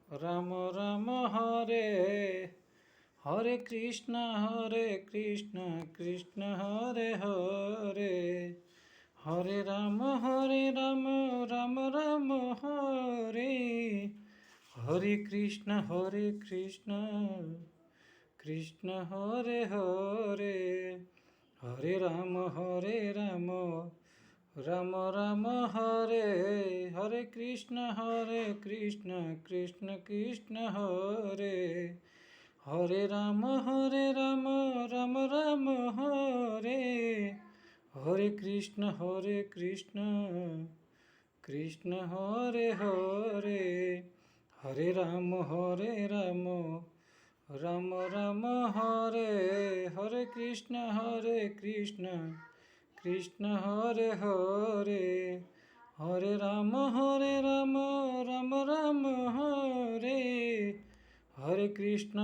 Ram Ram Hare Hare Krishna Krishna Hare Hare Hare Ram Ram Ram Hare Hare Krishna Krishna Hare Hare Hare Ram Ram Ram Hare Hare Krishna Krishna Krishna Hare Hare Ram Ram Ram Hare Hare Krishna Krishna Hare Hare Hare Ram Ram Ram Hare Hare Krishna Krishna Hare Hare Hare Ram Ram Ram Hare Hare Krishna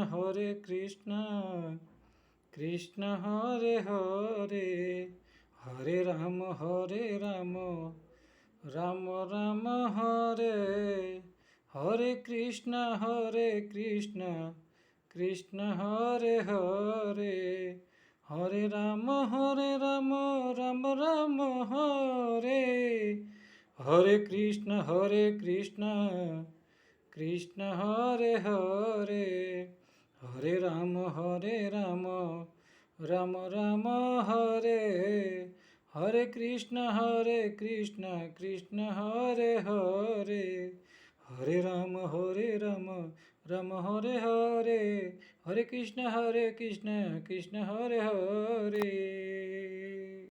Krishna Hare Hare Hare Ram Ram Ram Hare Hare Krishna Krishna Hare Hare Hare Ram Ram Ram Hare Hare Krishna Krishna Hare Hare Hare Ram Ram Ram Hare Hare Krishna Krishna Hare Hare Hare Ram Ram Hare Hare Hare Krishna Krishna Hare Hare.